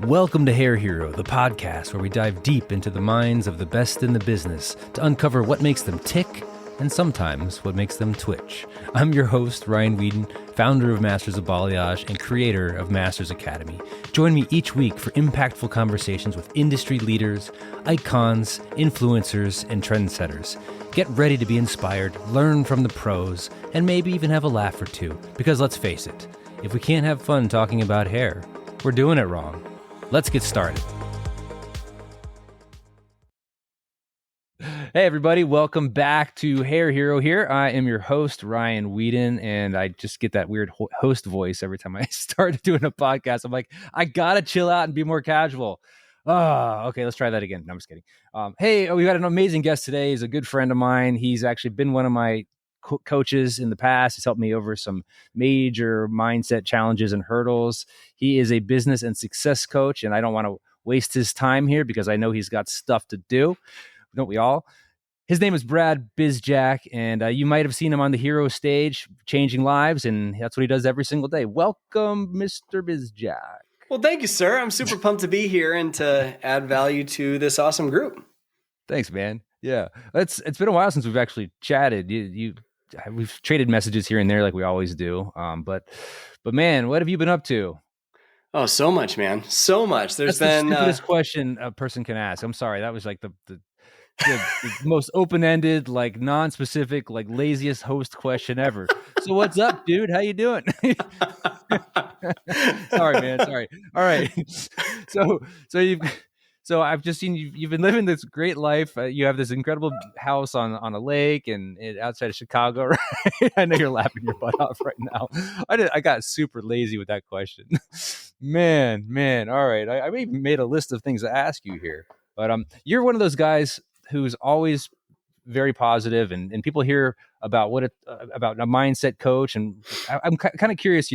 Welcome to Hair Hero, the podcast where we dive deep into the minds of the best in the business to uncover what makes them tick and sometimes what makes them twitch. I'm your host, Ryan Whedon, founder of Masters of Balayage and creator of Masters Academy. Join me each week for impactful conversations with industry leaders, icons, influencers, and trendsetters. Get ready to be inspired, learn from the pros, and maybe even have a laugh or two. Because let's face it, if we can't have fun talking about hair, we're doing it wrong. Let's get started. Hey everybody, welcome back to Hair Hero here. I am your host, Ryan Whedon, and I just get that weird host voice every time I start doing a podcast. I'm like, I gotta chill out and be more casual. Okay, let's try that again. No, I'm just kidding. We got an amazing guest today. He's a good friend of mine. He's actually been one of my coaches in the past. He's helped me over some major mindset challenges and hurdles. He is a business and success coach, and I don't want to waste his time here because I know he's got stuff to do. Don't we all? His name is Brad Bizjack, and you might have seen him on the hero stage, changing lives, and that's what he does every single day. Welcome, Mr. Bizjack. Well, thank you, sir. I'm super pumped to be here and to add value to this awesome group. Thanks, man. Yeah, it's been a while since we've actually chatted. We've traded messages here and there like we always do. But man, what have you been up to? Oh, so much, man. So much. That's the stupidest question a person can ask. I'm sorry. That was like the most open-ended, like non-specific, like laziest host question ever. So what's up, dude? How you doing? Sorry, man. Sorry. All right. So I've just seen you've been living this great life. You have this incredible house on a lake and outside of Chicago, right? I know you're laughing your butt off right now. I got super lazy with that question. Man. All right. I even made a list of things to ask you here. But you're one of those guys who's always very positive, and people hear about about a mindset coach, and I'm kind of curious.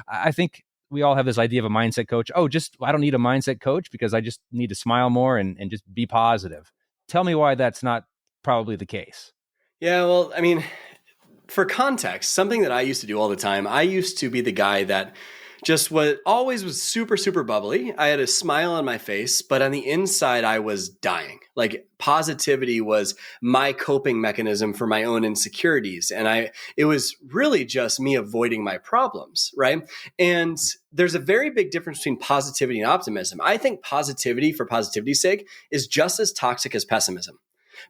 I think we all have this idea of a mindset coach. I don't need a mindset coach because I just need to smile more and just be positive. Tell me why that's not probably the case. Yeah, well, I mean, for context, something that I used to do all the time, I used to be the guy that just always was super, super bubbly. I had a smile on my face, but on the inside, I was dying. Like positivity was my coping mechanism for my own insecurities. And it was really just me avoiding my problems, right? And there's a very big difference between positivity and optimism. I think positivity for positivity's sake is just as toxic as pessimism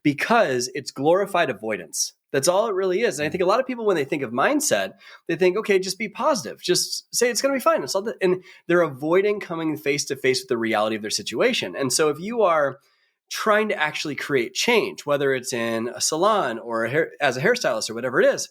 because it's glorified avoidance. That's all it really is. And I think a lot of people, when they think of mindset, they think, okay, just be positive. Just say it's going to be fine. And they're avoiding coming face to face with the reality of their situation. And so if you are trying to actually create change, whether it's in a salon or as a hairstylist or whatever it is,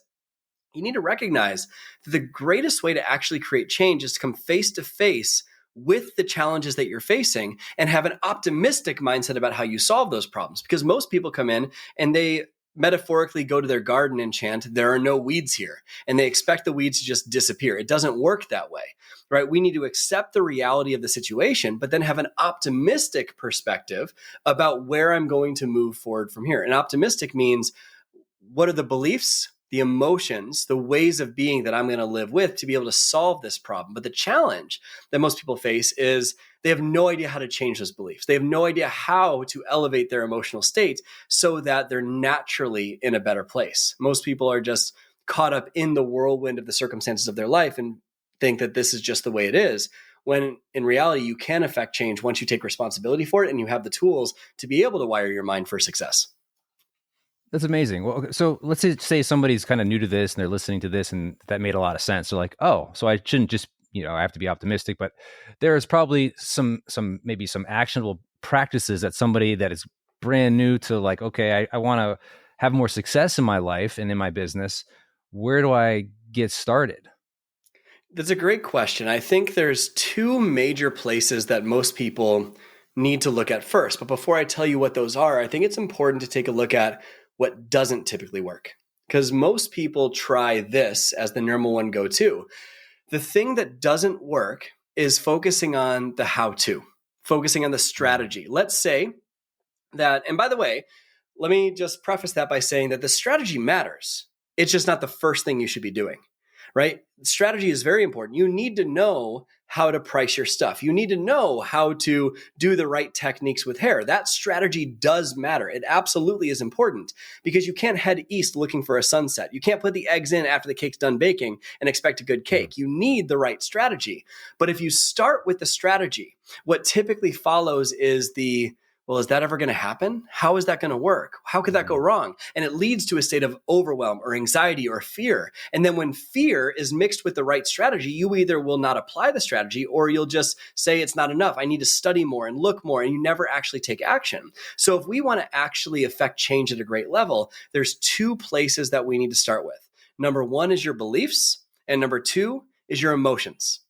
you need to recognize that the greatest way to actually create change is to come face to face with the challenges that you're facing and have an optimistic mindset about how you solve those problems. Because most people come in and they metaphorically go to their garden and chant, there are no weeds here. And they expect the weeds to just disappear. It doesn't work that way, right? We need to accept the reality of the situation, but then have an optimistic perspective about where I'm going to move forward from here. And optimistic means, what are the beliefs, the emotions, the ways of being that I'm going to live with to be able to solve this problem? But the challenge that most people face is they have no idea how to change those beliefs. They have no idea how to elevate their emotional state so that they're naturally in a better place. Most people are just caught up in the whirlwind of the circumstances of their life and think that this is just the way it is, when in reality, you can affect change once you take responsibility for it and you have the tools to be able to wire your mind for success. That's amazing. Well, so let's say somebody's kind of new to this and they're listening to this and that made a lot of sense. They're like, oh, so I shouldn't just, I have to be optimistic, but there's probably maybe some actionable practices that somebody that is brand new to, like, okay, I want to have more success in my life and in my business. Where do I get started? That's a great question. I think there's two major places that most people need to look at first. But before I tell you what those are, I think it's important to take a look at what doesn't typically work, because most people try this as the number one go-to. The thing that doesn't work is focusing on the how-to, focusing on the strategy. Let's say that, and by the way, let me just preface that by saying that the strategy matters. It's just not the first thing you should be doing, right? Strategy is very important. You need to know how to price your stuff. You need to know how to do the right techniques with hair. That strategy does matter. It absolutely is important because you can't head east looking for a sunset. You can't put the eggs in after the cake's done baking and expect a good cake. You need the right strategy. But if you start with the strategy, what typically follows is well, is that ever going to happen? How is that going to work? How could that go wrong? And it leads to a state of overwhelm or anxiety or fear. And then when fear is mixed with the right strategy, you either will not apply the strategy or you'll just say it's not enough. I need to study more and look more, and you never actually take action. So if we want to actually affect change at a great level, there's two places that we need to start with. Number one is your beliefs, and number two is your emotions.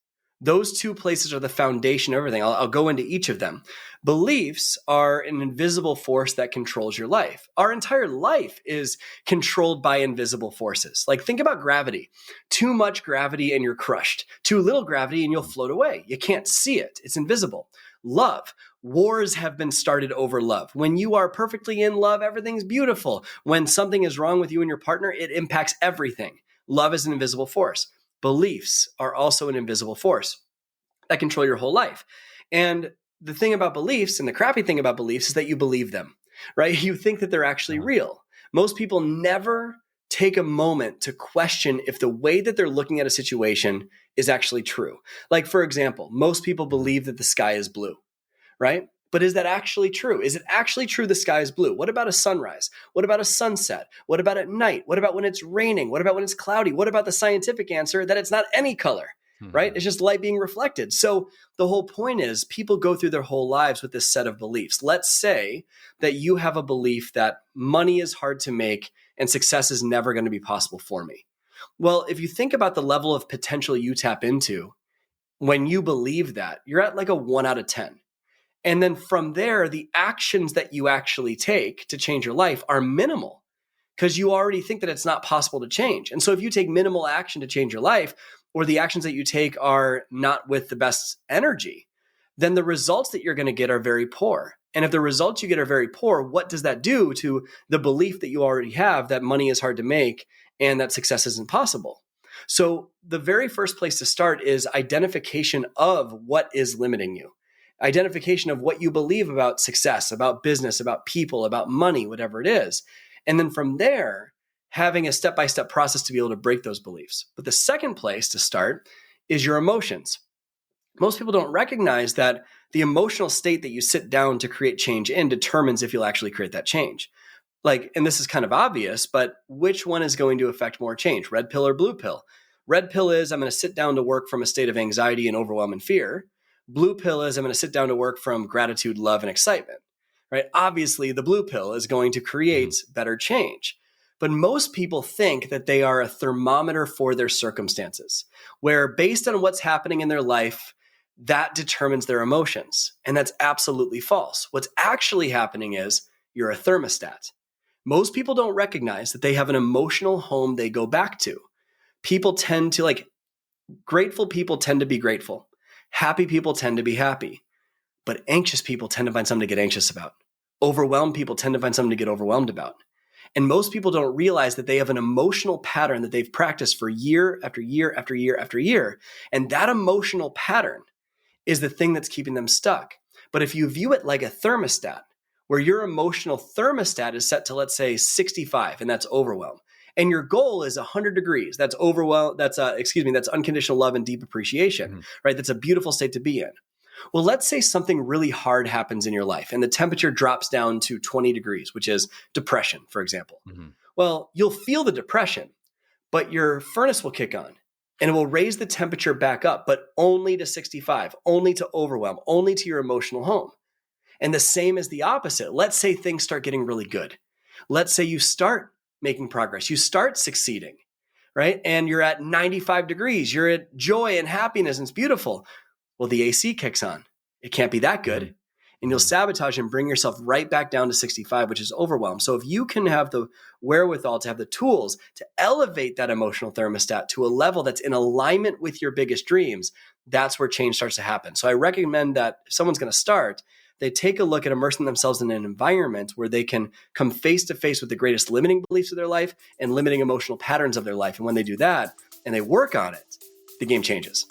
Those two places are the foundation of everything. I'll go into each of them. Beliefs are an invisible force that controls your life. Our entire life is controlled by invisible forces. Like, think about gravity. Too much gravity and you're crushed. Too little gravity and you'll float away. You can't see it. It's invisible. Love. Wars have been started over love. When you are perfectly in love, everything's beautiful. When something is wrong with you and your partner, it impacts everything. Love is an invisible force. Beliefs are also an invisible force that control your whole life. And the thing about beliefs, and the crappy thing about beliefs, is that you believe them, right? You think that they're actually real. Most people never take a moment to question if the way that they're looking at a situation is actually true. Like, for example, most people believe that the sky is blue, right? But is that actually true? Is it actually true the sky is blue? What about a sunrise? What about a sunset? What about at night? What about when it's raining? What about when it's cloudy? What about the scientific answer that it's not any color, right? It's just light being reflected. So the whole point is people go through their whole lives with this set of beliefs. Let's say that you have a belief that money is hard to make and success is never going to be possible for me. Well, if you think about the level of potential you tap into when you believe that, you're at like a 1 out of 10. And then from there, the actions that you actually take to change your life are minimal because you already think that it's not possible to change. And so if you take minimal action to change your life, or the actions that you take are not with the best energy, then the results that you're going to get are very poor. And if the results you get are very poor, what does that do to the belief that you already have that money is hard to make and that success isn't possible? So the very first place to start is identification of what is limiting you. Identification of what you believe about success, about business, about people, about money, whatever it is. And then from there, having a step-by-step process to be able to break those beliefs. But the second place to start is your emotions. Most people don't recognize that the emotional state that you sit down to create change in determines if you'll actually create that change. Like, and this is kind of obvious, but which one is going to affect more change, red pill or blue pill? Red pill is I'm going to sit down to work from a state of anxiety and overwhelm and fear. Blue pill is I'm going to sit down to work from gratitude, love, and excitement, right? Obviously, the blue pill is going to create better change. But most people think that they are a thermometer for their circumstances, where based on what's happening in their life, that determines their emotions. And that's absolutely false. What's actually happening is you're a thermostat. Most people don't recognize that they have an emotional home they go back to. People tend to, grateful people tend to be grateful. Happy people tend to be happy. But anxious people tend to find something to get anxious about. Overwhelmed people tend to find something to get overwhelmed about. And most people don't realize that they have an emotional pattern that they've practiced for year after year after year after year. And that emotional pattern is the thing that's keeping them stuck. But if you view it like a thermostat, where your emotional thermostat is set to, let's say, 65, and that's overwhelm, and your goal is 100 degrees, that's overwhelm, that's unconditional love and deep appreciation, right? That's a beautiful state to be in. Well, let's say something really hard happens in your life and the temperature drops down to 20 degrees, which is depression, for example. Well, you'll feel the depression, but your furnace will kick on and it will raise the temperature back up, but only to 65, only to overwhelm, only to your emotional home. And the same is the opposite. Let's say things start getting really good. Let's say you start making progress, you start succeeding, right? And you're at 95 degrees, you're at joy and happiness and it's beautiful. Well, the AC kicks on. It can't be that good. And you'll sabotage and bring yourself right back down to 65, which is overwhelm. So if you can have the wherewithal to have the tools to elevate that emotional thermostat to a level that's in alignment with your biggest dreams, that's where change starts to happen. So I recommend that if someone's going to start, they take a look at immersing themselves in an environment where they can come face to face with the greatest limiting beliefs of their life and limiting emotional patterns of their life. And when they do that, and they work on it, the game changes.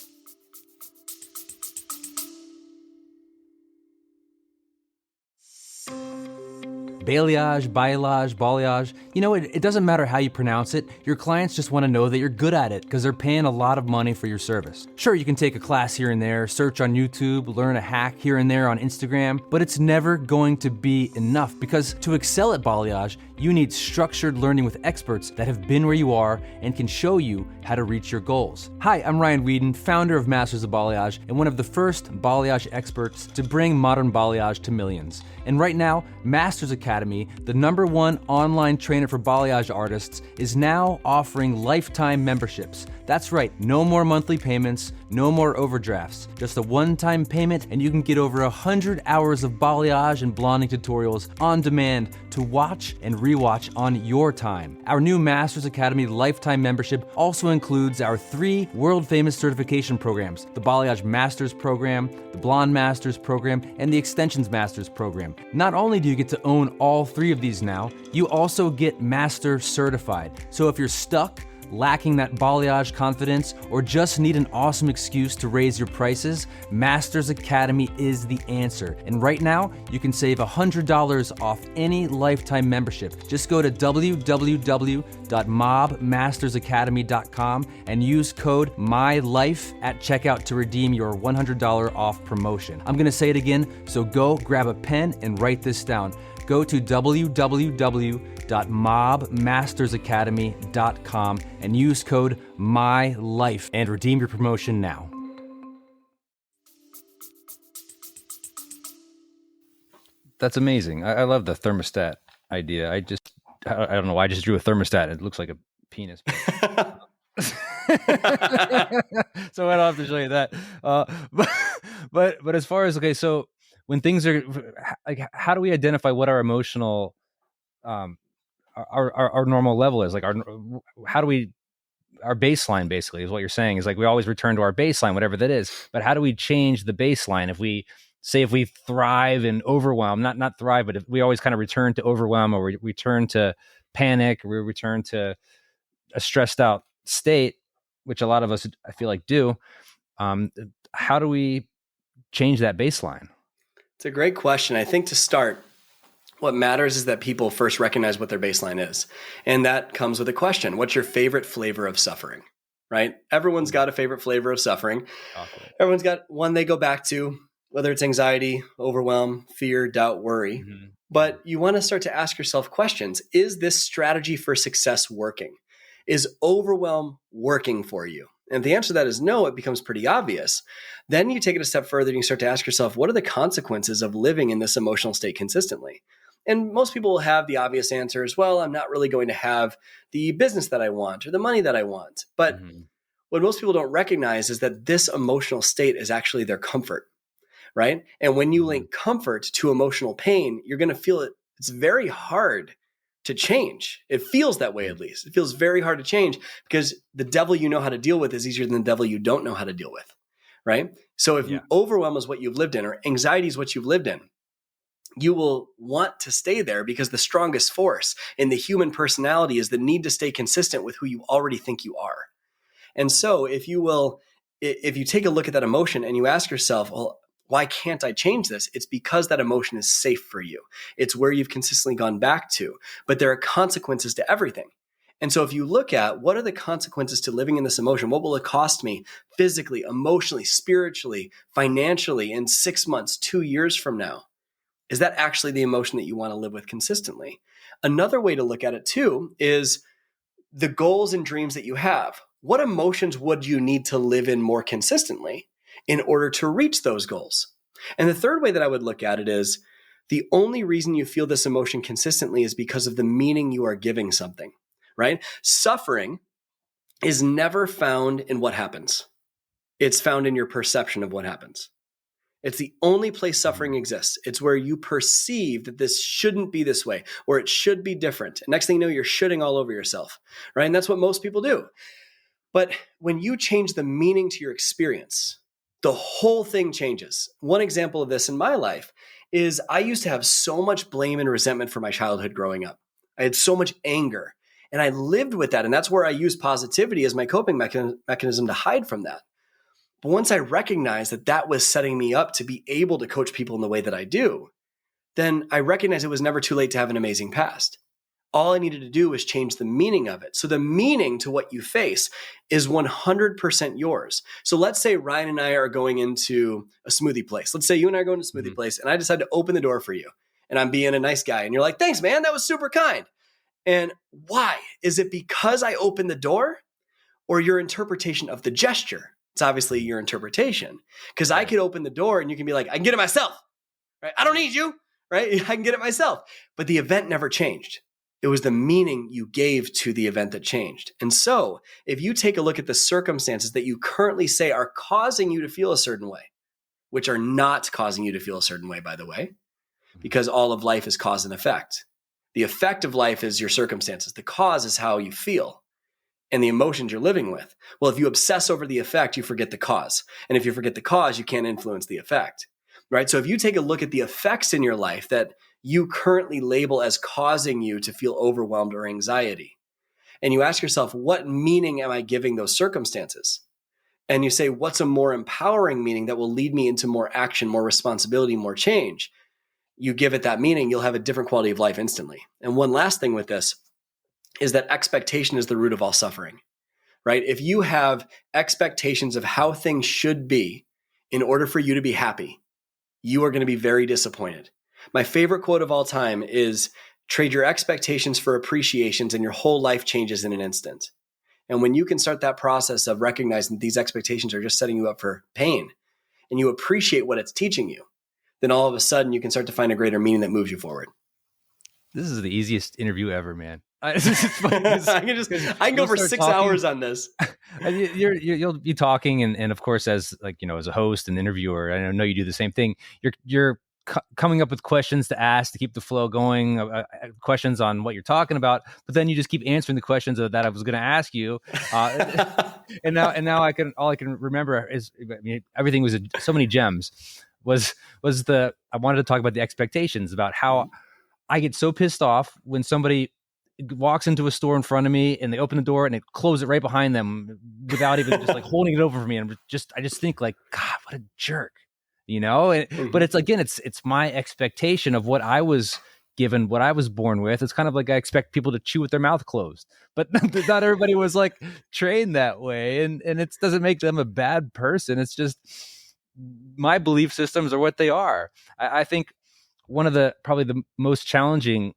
Balayage. It doesn't matter how you pronounce it. Your clients just want to know that you're good at it because they're paying a lot of money for your service. Sure, you can take a class here and there, search on YouTube, learn a hack here and there on Instagram, but it's never going to be enough because to excel at balayage, you need structured learning with experts that have been where you are and can show you how to reach your goals. Hi, I'm Ryan Whedon, founder of Masters of Balayage and one of the first balayage experts to bring modern balayage to millions. And right now, Masters Academy, the #1 online trainer for balayage artists, is now offering lifetime memberships. That's right, no more monthly payments, no more overdrafts, just a one-time payment and you can get over 100 hours of balayage and blonding tutorials on demand to watch and rewatch on your time. Our new Masters Academy lifetime membership also includes our 3 world-famous certification programs, the Balayage Masters Program, the Blonde Masters Program, and the Extensions Masters Program. Not only do you get to own all 3 of these now, you also get Master Certified. So if you're stuck, lacking that balayage confidence, or just need an awesome excuse to raise your prices, Masters Academy is the answer. And right now, you can save $100 off any lifetime membership. Just go to www.mobmastersacademy.com and use code MYLIFE at checkout to redeem your $100 off promotion. I'm gonna say it again, so go grab a pen and write this down. Go to www.mobmastersacademy.com and use code MYLIFE and redeem your promotion now. That's amazing. I love the thermostat idea. I don't know why I just drew a thermostat. It looks like a penis. So I don't have to show you that. But as far as, okay, so when things are like, how do we identify what our emotional, our normal level is? Like our baseline basically is what you're saying, is like we always return to our baseline, whatever that is. But how do we change the baseline? If we thrive in overwhelm, not thrive, but if we always kind of return to overwhelm, or we return to panic, or we return to a stressed out state, which a lot of us, I feel like, do. How do we change that baseline? It's a great question. I think to start, what matters is that people first recognize what their baseline is. And that comes with a question. What's your favorite flavor of suffering? Right? Everyone's got a favorite flavor of suffering. Okay. Everyone's got one they go back to, whether it's anxiety, overwhelm, fear, doubt, worry. Mm-hmm. But you want to start to ask yourself questions. Is this strategy for success working? Is overwhelm working for you? And if the answer to that is no, it becomes pretty obvious. Then you take it a step further and you start to ask yourself, what are the consequences of living in this emotional state consistently? And most people will have the obvious answers. Well, I'm not really going to have the business that I want or the money that I want. But what most people don't recognize is that this emotional state is actually their comfort, right? And when you link comfort to emotional pain, you're going to feel it. It's very hard to change. It feels that way, at least. It feels very hard to change because the devil you know how to deal with is easier than the devil you don't know how to deal with, right? So if overwhelm is what you've lived in, or anxiety is what you've lived in, you will want to stay there because the strongest force in the human personality is the need to stay consistent with who you already think you are. And so if you take a look at that emotion and you ask yourself, well, why can't I change this? It's because that emotion is safe for you. It's where you've consistently gone back to, but there are consequences to everything. And so if you look at what are the consequences to living in this emotion, what will it cost me physically, emotionally, spiritually, financially in 6 months, 2 years from now? Is that actually the emotion that you want to live with consistently? Another way to look at it too is the goals and dreams that you have. What emotions would you need to live in more consistently in order to reach those goals? And the third way that I would look at it is the only reason you feel this emotion consistently is because of the meaning you are giving something, right? Suffering is never found in what happens. It's found in your perception of what happens. It's the only place suffering exists. It's where you perceive that this shouldn't be this way, or it should be different. And next thing you know, you're shitting all over yourself, right? And that's what most people do. But when you change the meaning to your experience, the whole thing changes. One example of this in my life is I used to have so much blame and resentment for my childhood growing up. I had so much anger. And I lived with that. And that's where I use positivity as my coping mechanism to hide from that. But once I recognized that that was setting me up to be able to coach people in the way that I do, then I recognized it was never too late to have an amazing past. All I needed to do was change the meaning of it. So the meaning to what you face is 100% yours. So let's say Ryan and I are going into a smoothie place. Let's say you and I are going to a smoothie place and I decide to open the door for you and I'm being a nice guy and you're like, thanks, man, that was super kind. And why? Is it because I opened the door or your interpretation of the gesture? It's obviously your interpretation, because I could open the door and you can be like, I can get it myself, right? I don't need you, right? I can get it myself. But the event never changed. It was the meaning you gave to the event that changed. And so if you take a look at the circumstances that you currently say are causing you to feel a certain way, which are not causing you to feel a certain way, by the way, because all of life is cause and effect. The effect of life is your circumstances. The cause is how you feel and the emotions you're living with. Well, if you obsess over the effect, you forget the cause. And if you forget the cause, you can't influence the effect, right? So if you take a look at the effects in your life that you currently label as causing you to feel overwhelmed or anxiety, and you ask yourself, what meaning am I giving those circumstances? And you say, what's a more empowering meaning that will lead me into more action, more responsibility, more change? You give it that meaning, you'll have a different quality of life instantly. And one last thing with this is that expectation is the root of all suffering, right? If you have expectations of how things should be in order for you to be happy, you are going to be very disappointed. My favorite quote of all time is, trade your expectations for appreciations and your whole life changes in an instant. And when you can start that process of recognizing these expectations are just setting you up for pain and you appreciate what it's teaching you, then all of a sudden you can start to find a greater meaning that moves you forward. This is the easiest interview ever, man. I can go for 6 hours on this. You'll be talking, and of course, as as a host and interviewer, I know you do the same thing. You're coming up with questions to ask to keep the flow going, questions on what you're talking about, but then you just keep answering the questions that I was going to ask you. And now all I can remember is, everything was so many gems. I wanted to talk about the expectations, about how I get so pissed off when somebody walks into a store in front of me and they open the door and they close it right behind them without even just holding it over for me. And I just think God, what a jerk, But it's, again, it's my expectation of what I was given, what I was born with. It's kind of like I expect people to chew with their mouth closed, but not everybody was trained that way. And it doesn't make them a bad person. It's just my belief systems are what they are. I think one of probably the most challenging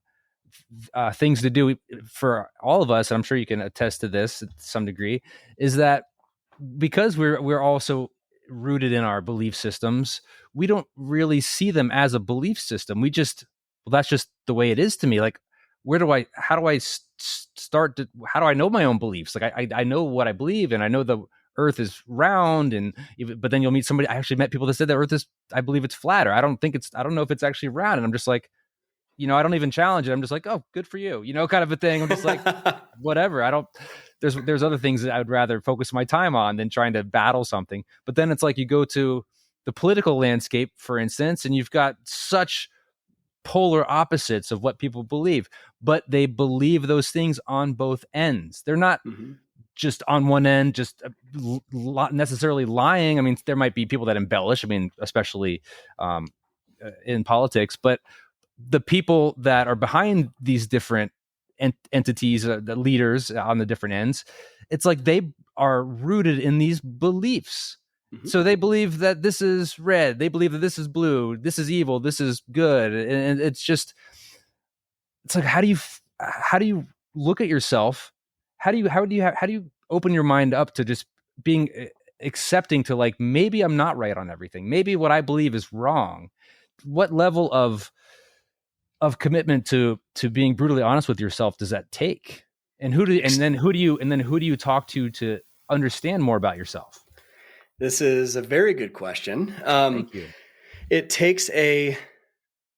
things to do for all of us, and I'm sure you can attest to this to some degree, is that because we're also rooted in our belief systems, we don't really see them as a belief system. That's just the way it is to me. How do I start to, how do I know my own beliefs? I know what I believe, and I know the earth is round, but then you'll meet somebody. I actually met people that said the earth is, I believe it's flat, or I don't know if it's actually round. And I'm just like, I don't even challenge it. I'm just like, oh, good for you, kind of a thing. I'm just like, whatever. There's other things that I would rather focus my time on than trying to battle something. But then it's like, you go to the political landscape, for instance, and you've got such polar opposites of what people believe, but they believe those things on both ends. They're not just on one end, just necessarily lying. I mean, there might be people that embellish, especially in politics, but the people that are behind these different entities, the leaders on the different ends, it's like they are rooted in these beliefs. So they believe that this is red, they believe that this is blue, this is evil, this is good. And it's like, how do you look at yourself? How do you open your mind up to just being accepting to maybe I'm not right on everything. Maybe what I believe is wrong. What level of commitment to being brutally honest with yourself does that take? And who do you talk to understand more about yourself? This is a very good question. Thank you. It takes an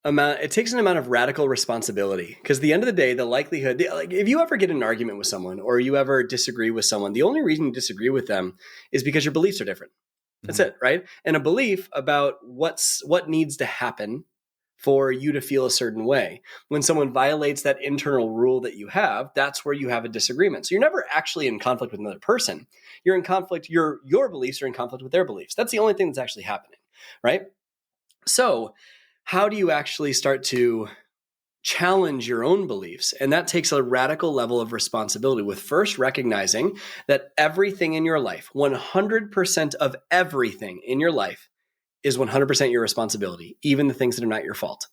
amount of radical responsibility, because at the end of the day, the likelihood, if you ever get in an argument with someone or you ever disagree with someone, the only reason you disagree with them is because your beliefs are different. That's it, right? And a belief about what needs to happen for you to feel a certain way. When someone violates that internal rule that you have, that's where you have a disagreement. So you're never actually in conflict with another person. You're in conflict, your beliefs are in conflict with their beliefs. That's the only thing that's actually happening, right? So how do you actually start to challenge your own beliefs? And that takes a radical level of responsibility, with first recognizing that everything in your life, 100% of everything in your life, is 100% your responsibility, even the things that are not your fault.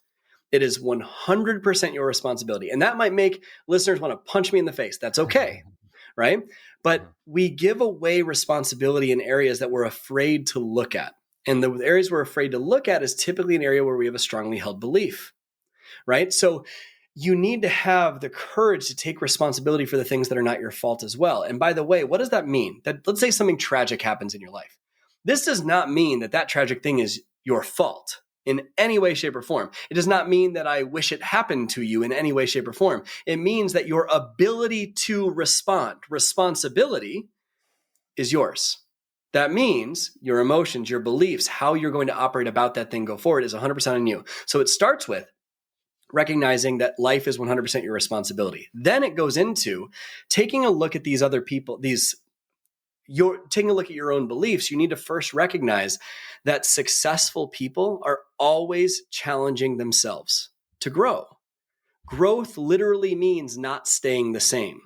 It is 100% your responsibility. And that might make listeners want to punch me in the face. That's okay, right? But we give away responsibility in areas that we're afraid to look at. And the areas we're afraid to look at is typically an area where we have a strongly held belief, right? So you need to have the courage to take responsibility for the things that are not your fault as well. And by the way, what does that mean? That, let's say something tragic happens in your life. This does not mean that that tragic thing is your fault in any way, shape, or form. It does not mean that I wish it happened to you in any way, shape, or form. It means that your ability to respond, responsibility, is yours. That means your emotions, your beliefs, how you're going to operate about that thing go forward is 100% on you. So it starts with recognizing that life is 100% your responsibility. Then it goes into taking a look at these other people, you're taking a look at your own beliefs. You need to first recognize that successful people are always challenging themselves to grow. Growth literally means not staying the same.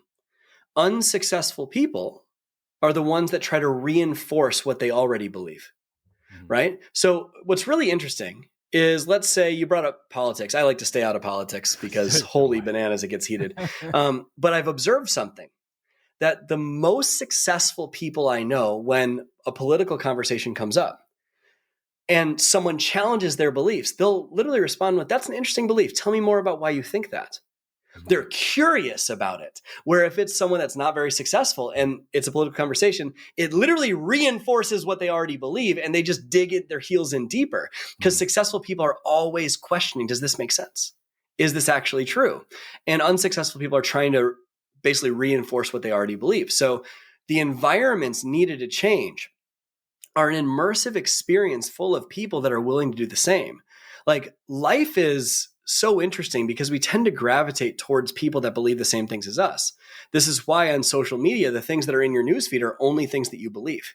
Unsuccessful people are the ones that try to reinforce what they already believe, right? So what's really interesting is, let's say you brought up politics. I like to stay out of politics because holy bananas, it gets heated. But I've observed something, that the most successful people I know, when a political conversation comes up and someone challenges their beliefs, they'll literally respond with, "That's an interesting belief. Tell me more about why you think that." They're curious about it. Where if it's someone that's not very successful and it's a political conversation, it literally reinforces what they already believe, and they just dig their heels in deeper. Because successful people are always questioning, does this make sense? Is this actually true? And unsuccessful people are trying to basically reinforce what they already believe. So the environments needed to change are an immersive experience full of people that are willing to do the same. Like, life is so interesting because we tend to gravitate towards people that believe the same things as us. This is why on social media, the things that are in your newsfeed are only things that you believe,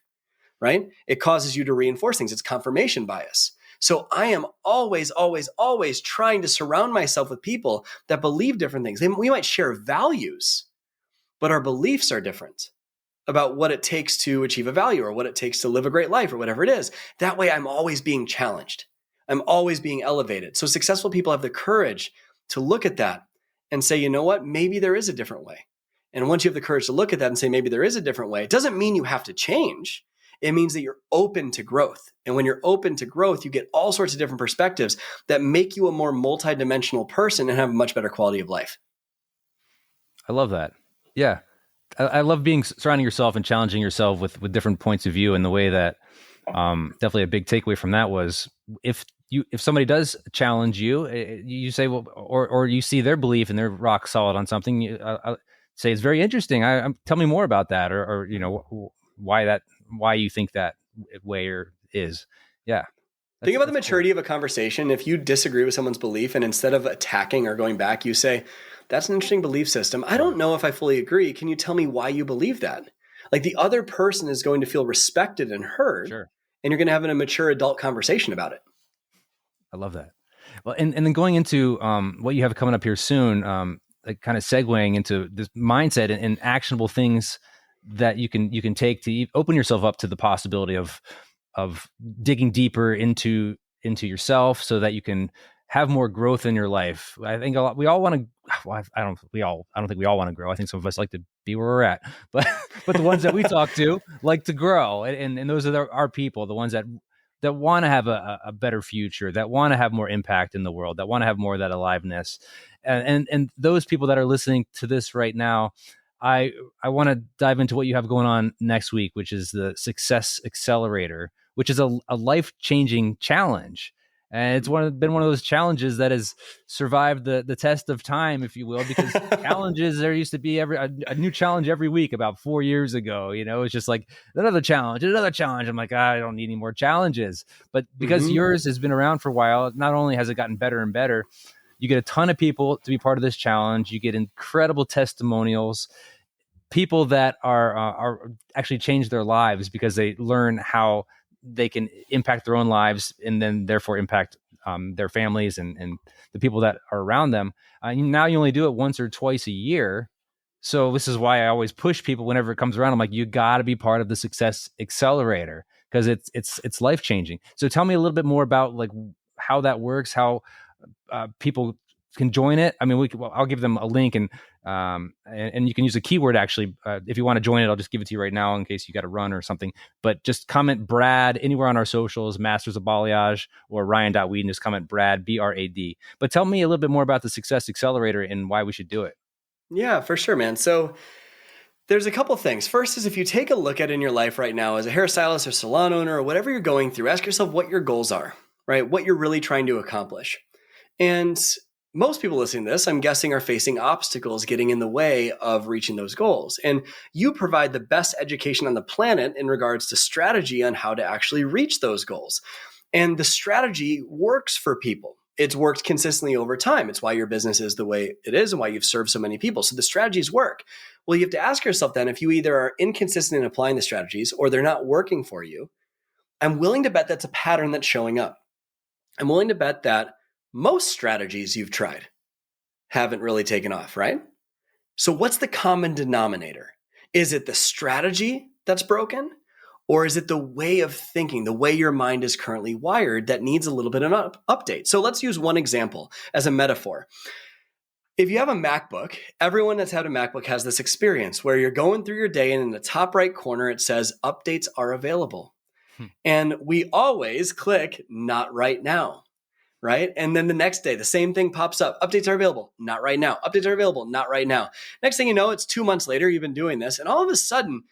right? It causes you to reinforce things. It's confirmation bias. So I am always, always, always trying to surround myself with people that believe different things. We might share values, but our beliefs are different about what it takes to achieve a value or what it takes to live a great life or whatever it is. That way I'm always being challenged. I'm always being elevated. So successful people have the courage to look at that and say, you know what, maybe there is a different way. And once you have the courage to look at that and say, maybe there is a different way, it doesn't mean you have to change. It means that you're open to growth. And when you're open to growth, you get all sorts of different perspectives that make you a more multidimensional person and have a much better quality of life. I love that. Yeah. I love surrounding yourself and challenging yourself with different points of view. And the way that definitely a big takeaway from that was, if somebody does challenge you, you say, well, or you see their belief and they're rock solid on something, you say, it's very interesting. Tell me more about that, or why you think that way or is. Yeah. Think about the maturity of a conversation. If you disagree with someone's belief and instead of attacking or going back, you say, "That's an interesting belief system. I don't know if I fully agree. Can you tell me why you believe that?" Like, the other person is going to feel respected and heard, Sure. And you're going to have a mature adult conversation about it. I love that. Well, and then going into what you have coming up here soon, like kind of segueing into this mindset and actionable things that you can take to open yourself up to the possibility of digging deeper into yourself, so that you can have more growth in your life. I think we all want to. Well, I don't think we all want to grow. I think some of us like to be where we're at, but the ones that we talk to like to grow, and those are our people, the ones that want to have a better future, that want to have more impact in the world, that want to have more of that aliveness, and those people that are listening to this right now. I want to dive into what you have going on next week, which is the Success Accelerator, which is a life-changing challenge. And it's been one of those challenges that has survived the test of time, if you will, because challenges, there used to be a new challenge every week about 4 years ago. It's just like another challenge, another challenge. I'm like, I don't need any more challenges. But because Mm-hmm. yours has been around for a while, not only has it gotten better and better, you get a ton of people to be part of this challenge. You get incredible testimonials, people that are actually change their lives because they learn how they can impact their own lives and then therefore impact their families and the people that are around them. Now you only do it once or twice a year. So this is why I always push people whenever it comes around. I'm like, you got to be part of the Success Accelerator because it's life changing. So tell me a little bit more about like how that works, how people can join it. I mean, I'll give them a link and you can use a keyword actually. If you want to join it, I'll just give it to you right now in case you got to run or something. But just comment Brad anywhere on our socials, Masters of Balayage or Ryan.Weeden. Just comment Brad, BRAD. But tell me a little bit more about the Success Accelerator and why we should do it. Yeah, for sure, man. So there's a couple things. First is if you take a look at in your life right now as a hairstylist or salon owner or whatever you're going through, ask yourself what your goals are, right? What you're really trying to accomplish. And most people listening to this, I'm guessing, are facing obstacles getting in the way of reaching those goals. And you provide the best education on the planet in regards to strategy on how to actually reach those goals. And the strategy works for people. It's worked consistently over time. It's why your business is the way it is and why you've served so many people. So the strategies work. Well, you have to ask yourself then, if you either are inconsistent in applying the strategies or they're not working for you, I'm willing to bet that's a pattern that's showing up. I'm willing to bet that most strategies you've tried haven't really taken off, right? So what's the common denominator? Is it the strategy that's broken? Or is it the way of thinking, the way your mind is currently wired that needs a little bit of an update? So let's use one example as a metaphor. If you have a MacBook, everyone that's had a MacBook has this experience where you're going through your day and in the top right corner, it says updates are available. And we always click not right now, right? And then the next day, the same thing pops up. Updates are available, not right now. Updates are available, not right now. Next thing you know, it's 2 months later, you've been doing this. And all of a sudden,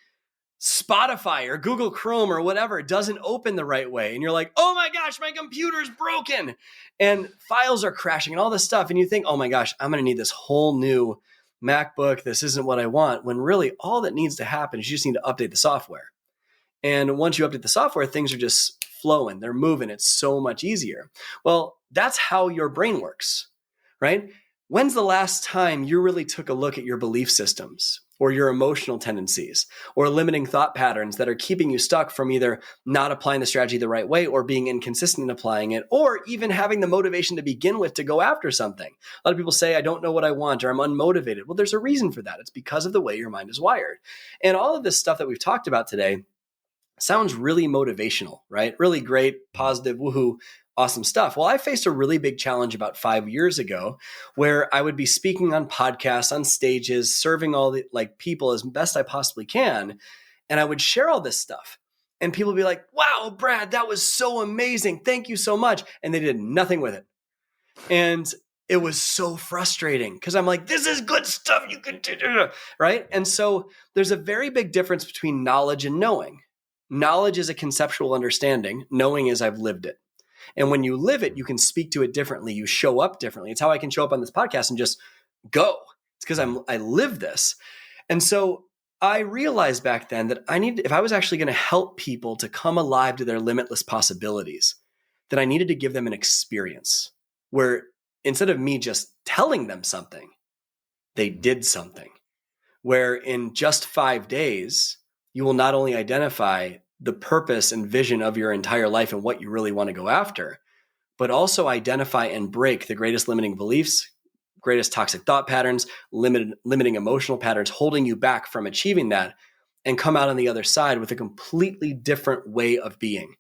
Spotify or Google Chrome or whatever doesn't open the right way. And you're like, oh my gosh, my computer's broken. And files are crashing and all this stuff. And you think, oh my gosh, I'm going to need this whole new MacBook. This isn't what I want. When really all that needs to happen is you just need to update the software. And once you update the software, things are just flowing. They're moving. It's so much easier. Well, that's how your brain works, right? When's the last time you really took a look at your belief systems or your emotional tendencies or limiting thought patterns that are keeping you stuck from either not applying the strategy the right way or being inconsistent in applying it, or even having the motivation to begin with to go after something? A lot of people say, I don't know what I want, or I'm unmotivated. Well, there's a reason for that. It's because of the way your mind is wired. And all of this stuff that we've talked about today sounds really motivational, right? Really great, positive, woohoo, awesome stuff. Well, I faced a really big challenge about 5 years ago where I would be speaking on podcasts, on stages, serving all the people as best I possibly can. And I would share all this stuff. And people would be like, wow, Brad, that was so amazing. Thank you so much. And they did nothing with it. And it was so frustrating because I'm like, this is good stuff. You can do, right? And so there's a very big difference between knowledge and knowing. Knowledge is a conceptual understanding. Knowing is I've lived it. And when you live it, you can speak to it differently. You show up differently. It's how I can show up on this podcast and just go. It's because I live this. And so I realized back then that if I was actually going to help people to come alive to their limitless possibilities, that I needed to give them an experience where instead of me just telling them something, they did something. Where in just 5 days, you will not only identify the purpose and vision of your entire life and what you really want to go after, but also identify and break the greatest limiting beliefs, greatest toxic thought patterns, limiting emotional patterns, holding you back from achieving that, and come out on the other side with a completely different way of being.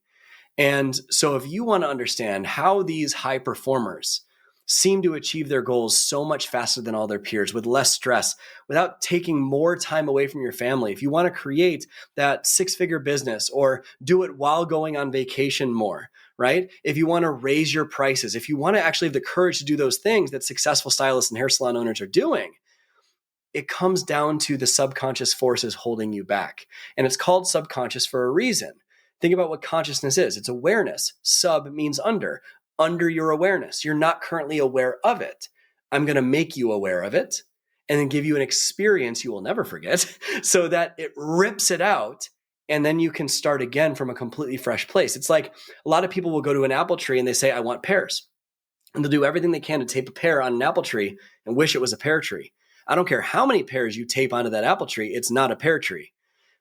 And so if you want to understand how these high performers seem to achieve their goals so much faster than all their peers with less stress, without taking more time away from your family. If you want to create that 6-figure business or do it while going on vacation more, right? If you want to raise your prices, if you want to actually have the courage to do those things that successful stylists and hair salon owners are doing, it comes down to the subconscious forces holding you back. And it's called subconscious for a reason. Think about what consciousness is. It's awareness. Sub means under. under your awareness. You're not currently aware of it. I'm going to make you aware of it and then give you an experience you will never forget so that it rips it out. And then you can start again from a completely fresh place. It's like a lot of people will go to an apple tree and they say, I want pears. And they'll do everything they can to tape a pear on an apple tree and wish it was a pear tree. I don't care how many pears you tape onto that apple tree, it's not a pear tree.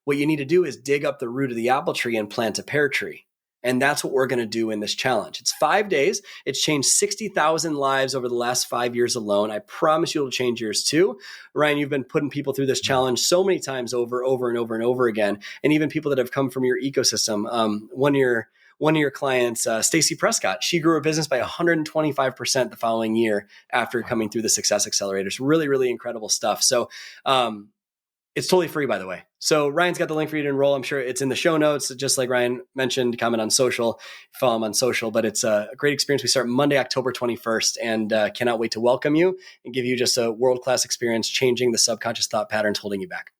What you need to do is dig up the root of the apple tree and plant a pear tree. And that's what we're going to do in this challenge. It's 5 days. It's changed 60,000 lives over the last 5 years alone. I promise you it'll change yours too. Ryan, you've been putting people through this challenge so many times over and over again. And even people that have come from your ecosystem. One of your clients, Stacy Prescott, she grew her business by 125% the following year after coming through the Success Accelerators. Really, really incredible stuff. So it's totally free, by the way. So Ryan's got the link for you to enroll. I'm sure it's in the show notes. Just like Ryan mentioned, comment on social, follow him on social. But it's a great experience. We start Monday, October 21st, and cannot wait to welcome you and give you just a world-class experience, changing the subconscious thought patterns holding you back.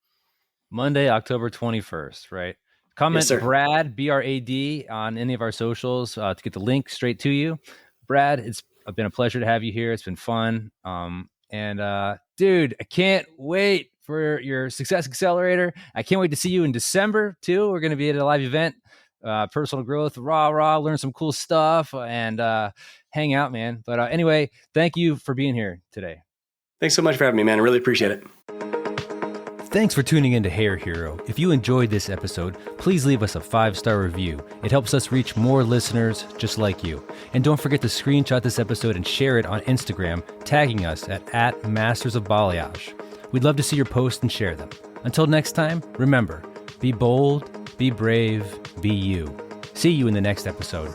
Monday, October 21st, right? Comment Yes, Brad, B-R-A-D, on any of our socials to get the link straight to you. Brad, it's been a pleasure to have you here. It's been fun. Dude, I can't wait for your Success Accelerator. I can't wait to see you in December too. We're going to be at a live event, personal growth, learn some cool stuff and hang out, man. But anyway, thank you for being here today. Thanks so much for having me, man. I really appreciate it. Thanks for tuning in to Hair Hero. If you enjoyed this episode, please leave us a 5-star review. It helps us reach more listeners just like you. And don't forget to screenshot this episode and share it on Instagram, tagging us at Masters of Balayage. We'd love to see your posts and share them. Until next time, remember, be bold, be brave, be you. See you in the next episode.